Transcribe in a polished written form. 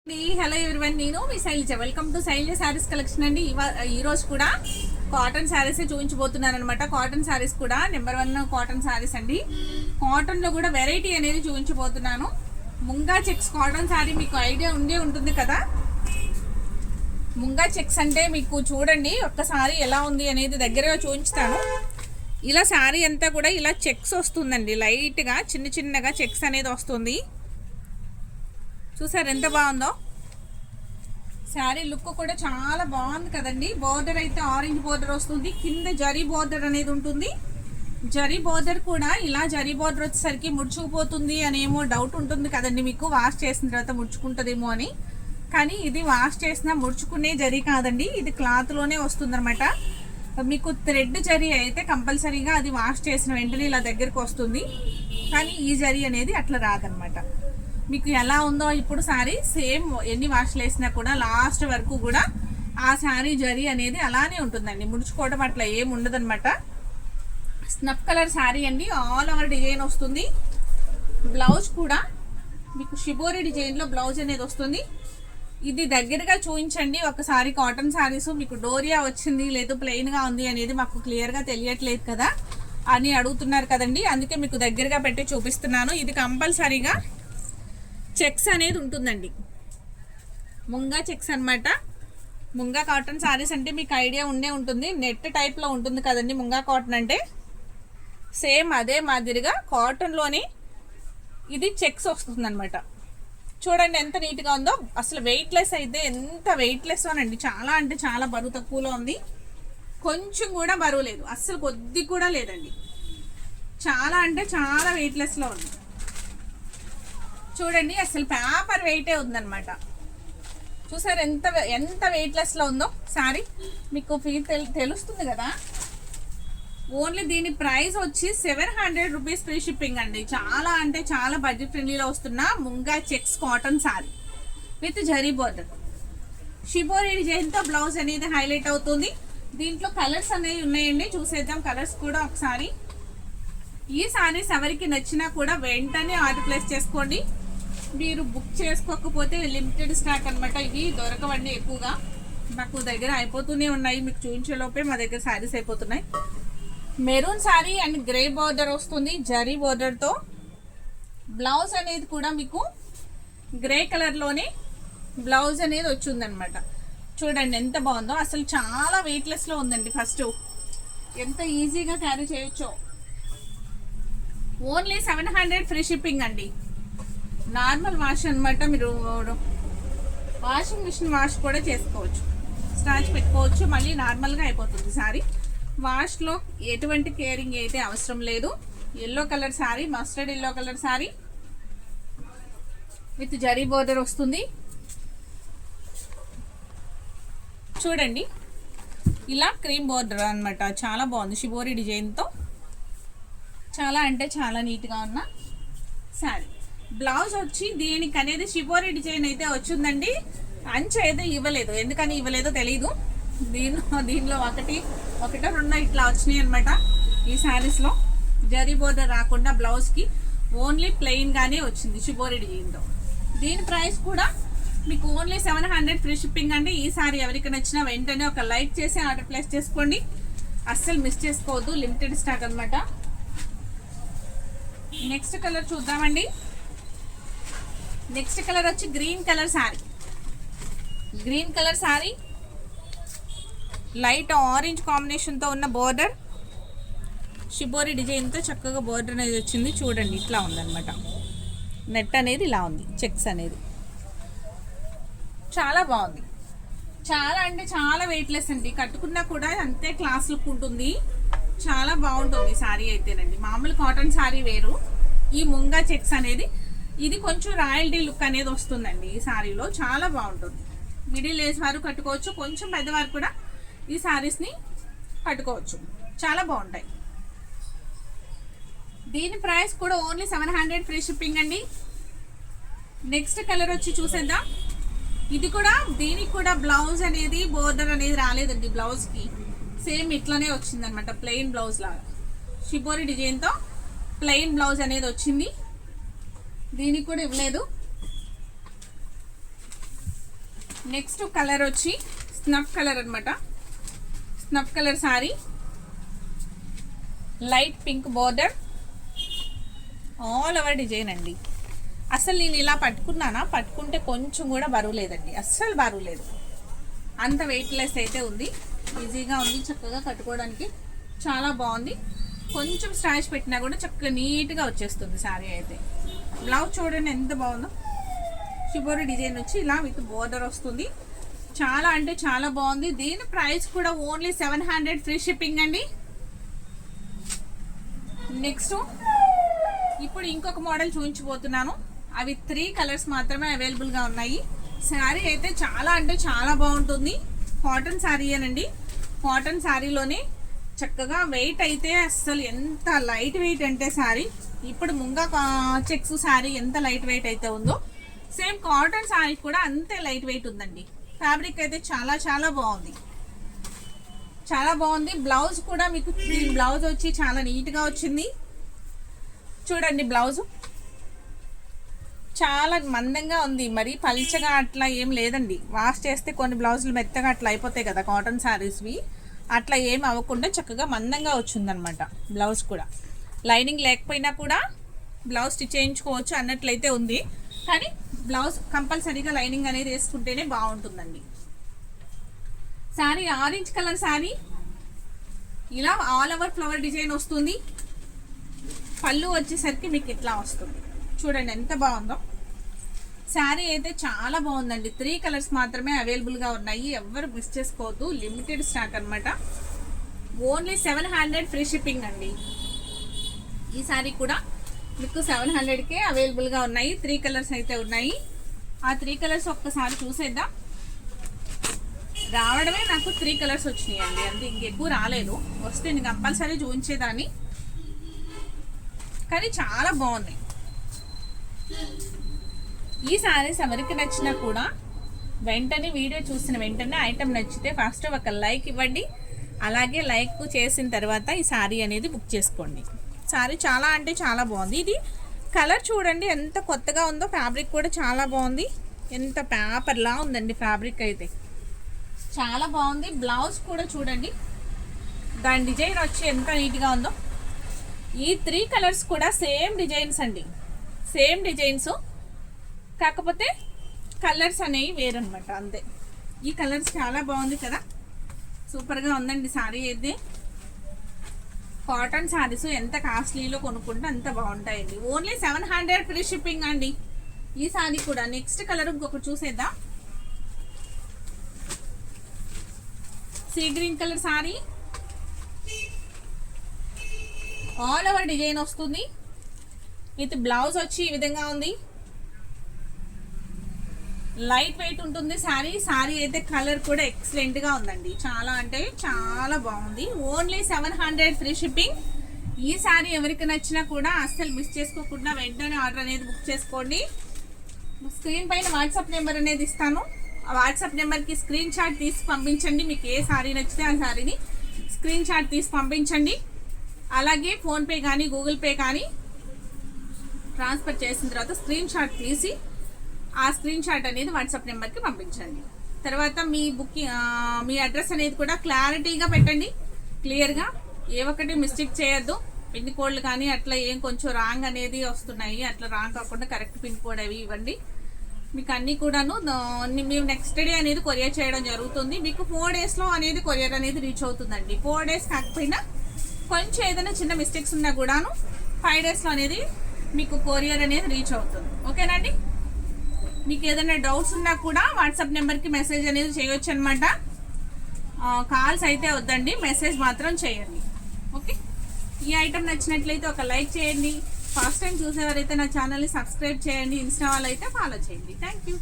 Hello everyone, నేను మీ Shailaja. Welcome to Shailaja Sarees collection అండి. ఈ రోజు కూడా కాటన్ శారీస్ చూపించబోతున్నాను అనమాట. కాటన్ శారీస్ కూడా నెంబర్ 1 కాటన్ శారీస్ అండి. కాటన్ లో కూడా వెరైటీ అనేది చూపించబోతున్నాను. ముంగా చెక్స్ కాటన్ శారీ మీకు ఐడియా ఉంటుంది కదా. ముంగా చెక్స్ అంటే మీకు చూడండి ఒక్కసారి ఎలా ఉంది అనేది దగ్గరగా చూపించుతాను. ఇలా శారీ అంతా కూడా ఇలా చెక్స్ వస్తుందండి. లైట్గా చిన్నగా చెక్స్ అనేది వస్తుంది. చూసారు ఎంత బాగుందో. శారీ లుక్ కూడా చాలా బాగుంది కదండి. బోర్డర్ అయితే ఆరెంజ్ బోర్డర్ వస్తుంది, కింద జరీ బోర్డర్ అనేది ఉంటుంది. జరీ బోర్డర్ కూడా ఇలా జరీ బోర్డర్ వచ్చేసరికి ముడుచుకుపోతుంది అనేమో డౌట్ ఉంటుంది కదండి మీకు, వాష్ చేసిన తర్వాత ముడుచుకుంటుందేమో అని. కానీ ఇది వాష్ చేసినా ముడుచుకునే జరీ కాదండి, ఇది క్లాత్లోనే వస్తుందన్నమాట. మీకు థ్రెడ్ జరీ అయితే కంపల్సరీగా అది వాష్ చేసిన వెంటనే ఇలా దగ్గరికి వస్తుంది. కానీ ఈ జరీ అనేది అట్లా రాదనమాట. మీకు ఎలా ఉందో ఇప్పుడు శారీ సేమ్ ఎన్ని వాష్లు వేసినా కూడా లాస్ట్ వరకు కూడా ఆ శారీ జరీ అనేది అలానే ఉంటుందండి. ముడుచుకోవడం అట్లా ఏమి ఉండదన్నమాట. స్నఫ్ కలర్ శారీ అండి, ఆల్ ఓవర్ డిజైన్ వస్తుంది. బ్లౌజ్ కూడా మీకు షిబోరి డిజైన్లో బ్లౌజ్ అనేది వస్తుంది. ఇది దగ్గరగా చూపించండి ఒకసారి. కాటన్ శారీస్ మీకు డోరియా వచ్చింది లేదు ప్లెయిన్గా ఉంది అనేది మాకు క్లియర్గా తెలియట్లేదు కదా అని అడుగుతున్నారు కదండి. అందుకే మీకు దగ్గరగా పెట్టి చూపిస్తున్నాను. ఇది కంపల్సరీగా చెక్స్ అనేది ఉంటుందండి. ముంగా చెక్స్ అనమాట. ముంగా కాటన్ శారీస్ అంటే మీకు ఐడియా ఉంటుంది. నెట్ టైప్లో ఉంటుంది కదండి ముంగా కాటన్ అంటే. సేమ్ అదే మాదిరిగా కాటన్లోనే ఇది చెక్స్ వస్తుంది అనమాట. చూడండి ఎంత నీట్గా ఉందో. అసలు వెయిట్లెస్ అయితే ఎంత వెయిట్లెస్ అనండి, చాలా అంటే చాలా బరువు తక్కువలో ఉంది. కొంచెం కూడా బరువు లేదు, అస్సలు కొద్ది కూడా లేదండి. చాలా అంటే చాలా వెయిట్లెస్లో ఉంది. చూడండి అసలు పేపర్ వెయిటే ఉందన్నమాట. చూసారు ఎంత వెయిట్లెస్లో ఉందో శారీ. మీకు ఫీల్ తెలుస్తుంది కదా. ఓన్లీ దీని ప్రైస్ వచ్చి 700 రూపీస్ ఫ్రీ షిప్పింగ్ అండి. చాలా అంటే చాలా బడ్జెట్ ఫ్రెండ్లీలో వస్తున్న munga checks cotton sari with zari border. Shibori డిజైన్తో బ్లౌజ్ అనేది హైలైట్ అవుతుంది. దీంట్లో కలర్స్ అనేవి ఉన్నాయండి, చూసేద్దాం కలర్స్ కూడా ఒకసారి. ఈ శారీస్ ఎవరికి నచ్చినా కూడా వెంటనే ఆర్డర్ ప్లేస్ చేసుకోండి. మీరు బుక్ చేసుకోకపోతే లిమిటెడ్ స్టాక్ అనమాట. ఇవి దొరకవండి ఎక్కువగా, మాకు దగ్గర అయిపోతూనే ఉన్నాయి. మీకు చూపించేలోపే మా దగ్గర శారీస్ అయిపోతున్నాయి. Maroon sari and grey border వస్తుంది జరీ బోర్డర్తో. బ్లౌజ్ అనేది కూడా మీకు గ్రే కలర్లోనే బ్లౌజ్ అనేది వచ్చిందనమాట. చూడండి ఎంత బాగుందో. అసలు చాలా వెయిట్లెస్లో ఉందండి. ఫస్ట్ ఎంత ఈజీగా క్యారీ చేయొచ్చో. ఓన్లీ 700 ఫ్రీ షిప్పింగ్ అండి. నార్మల్ వాష్ అనమాట. మీరు వాషింగ్ మిషన్ వాష్ కూడా చేసుకోవచ్చు, స్టార్చ్ పెట్టుకోవచ్చు, మళ్ళీ నార్మల్గా అయిపోతుంది శారీ. వాష్లో ఎటువంటి కేరింగ్ అయితే అవసరం లేదు. Yellow colour sari, mustard yellow colour sari with zari border వస్తుంది. చూడండి ఇలా క్రీమ్ బోర్డర్ అనమాట. చాలా బాగుంది షిబోరి డిజైన్తో. చాలా అంటే చాలా నీట్గా ఉన్న శారీ. బ్లౌజ్ వచ్చి దీనికి అనేది షిబోరి డిజైన్ అయితే వచ్చిందండి. అంచు అయితే ఇవ్వలేదు, ఎందుకని ఇవ్వలేదో తెలీదు. దీనిలో ఒకటో రెండో ఇట్లా వచ్చినాయి అనమాట. ఈ శారీస్లో జరీ బోర్డర్ రాకుండా బ్లౌజ్కి ఓన్లీ ప్లెయిన్గానే వచ్చింది షిబోరి డిజైన్తో. దీని ప్రైస్ కూడా మీకు ఓన్లీ 700 ఫ్రీ షిప్పింగ్ అండి. ఈ శారీ ఎవరికి నచ్చినా వెంటనే ఒక లైక్ చేసి ఆర్డర్ ప్లేస్ చేసుకోండి. అస్సలు మిస్ చేసుకోవద్దు, లిమిటెడ్ స్టాక్ అనమాట. నెక్స్ట్ కలర్ చూద్దామండి. నెక్స్ట్ కలర్ వచ్చి green colour sari. Green colour sari light orange కాంబినేషన్తో ఉన్న బోర్డర్, షిబోరి డిజైన్తో చక్కగా బోర్డర్ అనేది వచ్చింది. చూడండి ఇట్లా ఉందన్నమాట. నెట్ అనేది ఇలా ఉంది, చెక్స్ అనేది చాలా బాగుంది. చాలా అంటే చాలా వెయిట్లెస్ అండి. కట్టుకున్నా కూడా అంతే క్లాస్ లుక్ ఉంటుంది. చాలా బాగుంటుంది శారీ అయితేనండి. మామూలు కాటన్ శారీ వేరు, ఈ ముంగా చెక్స్ అనేది ఇది కొంచెం రాయల్టీ లుక్ అనేది వస్తుందండి ఈ శారీలో. చాలా బాగుంటుంది. మిడిల్ ఏజ్ వారు కట్టుకోవచ్చు, కొంచెం పెద్దవారు కూడా ఈ శారీస్ని కట్టుకోవచ్చు. చాలా బాగుంటాయి. దీని ప్రైస్ కూడా ఓన్లీ 700 ఫ్రీ షిప్పింగ్ అండి. నెక్స్ట్ కలర్ వచ్చి చూసేద్దాం. ఇది కూడా దీనికి కూడా బ్లౌజ్ అనేది బోర్డర్ అనేది రాలేదండి. బ్లౌజ్కి సేమ్ ఇట్లానే వచ్చిందనమాట, ప్లెయిన్ బ్లౌజ్ లాగా. షిబోరి డిజైన్తో ప్లెయిన్ బ్లౌజ్ అనేది వచ్చింది. దీనికి కూడా ఇవ్వలేదు. నెక్స్ట్ కలర్ వచ్చి స్నఫ్ కలర్ అనమాట. Snuff colour sorry, light pink border, all over design అండి. అసలు నేను ఇలా పట్టుకున్నానా, పట్టుకుంటే కొంచెం కూడా బరువు లేదండి, అస్సలు బరువు లేదు. అంత వెయిట్లెస్ అయితే ఉంది, ఈజీగా ఉంది, చక్కగా కట్టుకోవడానికి చాలా బాగుంది. కొంచెం స్టాచ్ పెట్టినా కూడా చక్కగా నీట్గా వచ్చేస్తుంది శారీ అయితే. బ్లౌజ్ చూడండి ఎంత బాగుందో, షిబోరి డిజైన్ వచ్చి ఇలా విత్ బోర్డర్ వస్తుంది. చాలా అంటే చాలా బాగుంది. దీని ప్రైస్ కూడా ఓన్లీ 700 ఫ్రీ షిప్పింగ్ అండి. నెక్స్ట్ ఇప్పుడు ఇంకొక మోడల్ చూపించబోతున్నాను. అవి 3 కలర్స్ మాత్రమే అవైలబుల్గా ఉన్నాయి. శారీ అయితే చాలా అంటే చాలా బాగుంటుంది. కాటన్ శారీ అనండి. కాటన్ శారీలోనే చక్కగా వెయిట్ అయితే అస్సలు ఎంత లైట్ వెయిట్ అంటే శారీ, ఇప్పుడు ముంగా చెక్స్ శారీ ఎంత లైట్ వెయిట్ అయితే ఉందో సేమ్ కాటన్ శారీ కూడా అంతే లైట్ వెయిట్ ఉందండి. ఫ్యాబ్రిక్ అయితే చాలా చాలా బాగుంది, చాలా బాగుంది. బ్లౌజ్ కూడా మీకు బ్లౌజ్ వచ్చి చాలా నీట్గా వచ్చింది. చూడండి బ్లౌజు చాలా మందంగా ఉంది, మరి పల్చగా అట్లా ఏం లేదండి. వాష్ చేస్తే కొన్ని బ్లౌజులు మెత్తగా అట్లా అయిపోతాయి కదా కాటన్ శారీస్వి, అట్లా ఏం అవ్వకుండా చక్కగా మందంగా వచ్చిందనమాట. బ్లౌజ్ కూడా లైనింగ్ లేకపోయినా కూడా బ్లౌజ్ స్టిచ్ చేయించుకోవచ్చు అన్నట్లయితే ఉంది, కానీ బ్లౌజ్ కంపల్సరీగా లైనింగ్ అనేది వేసుకుంటేనే బాగుంటుందండి. శారీ ఆరెంజ్ కలర్ శారీ, ఇలా ఆల్ ఓవర్ ఫ్లవర్ డిజైన్ వస్తుంది. పళ్ళు వచ్చేసరికి మీకు ఇట్లా వస్తుంది. చూడండి ఎంత బాగుందో. శారీ అయితే చాలా బాగుందండి. 3 కలర్స్ మాత్రమే అవైలబుల్గా ఉన్నాయి, ఎవ్వరు మిస్ చేసుకోవద్దు. లిమిటెడ్ స్టాక్ అనమాట. ఓన్లీ 700 ఫ్రీ షిప్పింగ్ అండి. ఈ శారీ కూడా మీకు 700కే అవైలబుల్గా ఉన్నాయి. 3 కలర్స్ అయితే ఉన్నాయి. ఆ 3 కలర్స్ ఒక్కసారి చూసేద్దాం. రావడమే నాకు 3 కలర్స్ వచ్చినాయండి, అంటే ఇంకెక్కువ రాలేదు. వస్తే నేను కంపల్సరీ చూపించేదాన్ని, కానీ చాలా బాగున్నాయి. ఈ శారీస్ ఎవరికి నచ్చినా కూడా వెంటనే వీడియో చూసిన వెంటనే ఐటమ్ నచ్చితే ఫస్ట్ ఒక లైక్ ఇవ్వండి. అలాగే లైక్ చేసిన తర్వాత ఈ శారీ అనేది బుక్ చేసుకోండి. శారీ చాలా అంటే చాలా బాగుంది. ఇది కలర్ చూడండి ఎంత కొత్తగా ఉందో. ఫ్యాబ్రిక్ కూడా చాలా బాగుంది, ఎంత పేపర్లా ఉందండి ఫ్యాబ్రిక్ అయితే, చాలా బాగుంది. బ్లౌజ్ కూడా చూడండి, దాని డిజైన్ వచ్చి ఎంత నీట్గా ఉందో. ఈ 3 కలర్స్ కూడా సేమ్ డిజైన్స్ అండి, సేమ్ డిజైన్స్, కాకపోతే కలర్స్ అనేవి వేరనమాట అంతే. ఈ కలర్స్ చాలా బాగుంది కదా, సూపర్గా ఉందండి శారీ అయితే. కాటన్ శారీస్ ఎంత కాస్ట్లీలో కొనుక్కుంటే అంత బాగుంటాయండి. ఓన్లీ 700 ఫ్రీ షిప్పింగ్ అండి. ఈ శారీ కూడా నెక్స్ట్ కలర్ ఇంకొకటి చూసేద్దాం. Sea green colour sari, all over design వస్తుంది. విత్ బ్లౌజ్ వచ్చి ఈ విధంగా ఉంది. లైట్ వెయిట్ ఉంటుంది శారీ. శారీ అయితే కలర్ కూడా ఎక్సలెంట్గా ఉందండి, చాలా అంటే చాలా బాగుంది. Only 700 free shipping. ఈ శారీ ఎవరికి నచ్చినా కూడా అస్సలు మిస్ చేసుకోకుండా వెంటనే ఆర్డర్ అనేది బుక్ చేసుకోండి. స్క్రీన్ పైన వాట్సాప్ నెంబర్ అనేది ఇస్తాను. ఆ వాట్సాప్ నెంబర్కి స్క్రీన్ షాట్ తీసి పంపించండి. మీకు ఏ శారీ నచ్చితే ఆ శారీని స్క్రీన్ షాట్ తీసి పంపించండి. అలాగే ఫోన్పే కానీ గూగుల్ పే కానీ ట్రాన్స్ఫర్ చేసిన తర్వాత స్క్రీన్ షాట్ తీసి ఆ స్క్రీన్ షాట్ అనేది వాట్సాప్ నెంబర్కి పంపించండి. తర్వాత మీ బుకింగ్ మీ అడ్రస్ అనేది కూడా క్లారిటీగా పెట్టండి, క్లియర్గా. ఏ ఒక్కటి మిస్టేక్ చేయొద్దు. పిన్ కోడ్లు కానీ అట్లా ఏం కొంచెం రాంగ్ అనేది వస్తున్నాయి, అట్లా రాంగ్ కాకుండా కరెక్ట్ పిన్ కోడ్ అవి ఇవ్వండి. మీకు అన్నీ కూడాను మేము నెక్స్ట్ డే అనేది కొరియర్ చేయడం జరుగుతుంది. మీకు 4 డేస్లో అనేది కొరియర్ అనేది రీచ్ అవుతుందండి. 4 డేస్ కాకపోయినా కొంచెం ఏదైనా చిన్న మిస్టేక్స్ ఉన్నా కూడాను 5 డేస్లో అనేది మీకు కొరియర్ అనేది రీచ్ అవుతుంది. ఓకేనండి. మీకు ఏదైనా డౌట్స్ ఉన్నా కూడా వాట్సాప్ నెంబర్కి మెసేజ్ అనేది చేయొచ్చు అనమాట. కాల్స్ అయితే వద్దండి, మెసేజ్ మాత్రం చేయండి. ఓకే. ఈ ఐటమ్ నచ్చినట్లయితే ఒక లైక్ చేయండి. ఫస్ట్ టైం చూసేవారైతే నా ఛానల్ని సబ్స్క్రైబ్ చేయండి. ఇన్స్టా వాళ్ళు అయితే ఫాలో చేయండి. Thank you.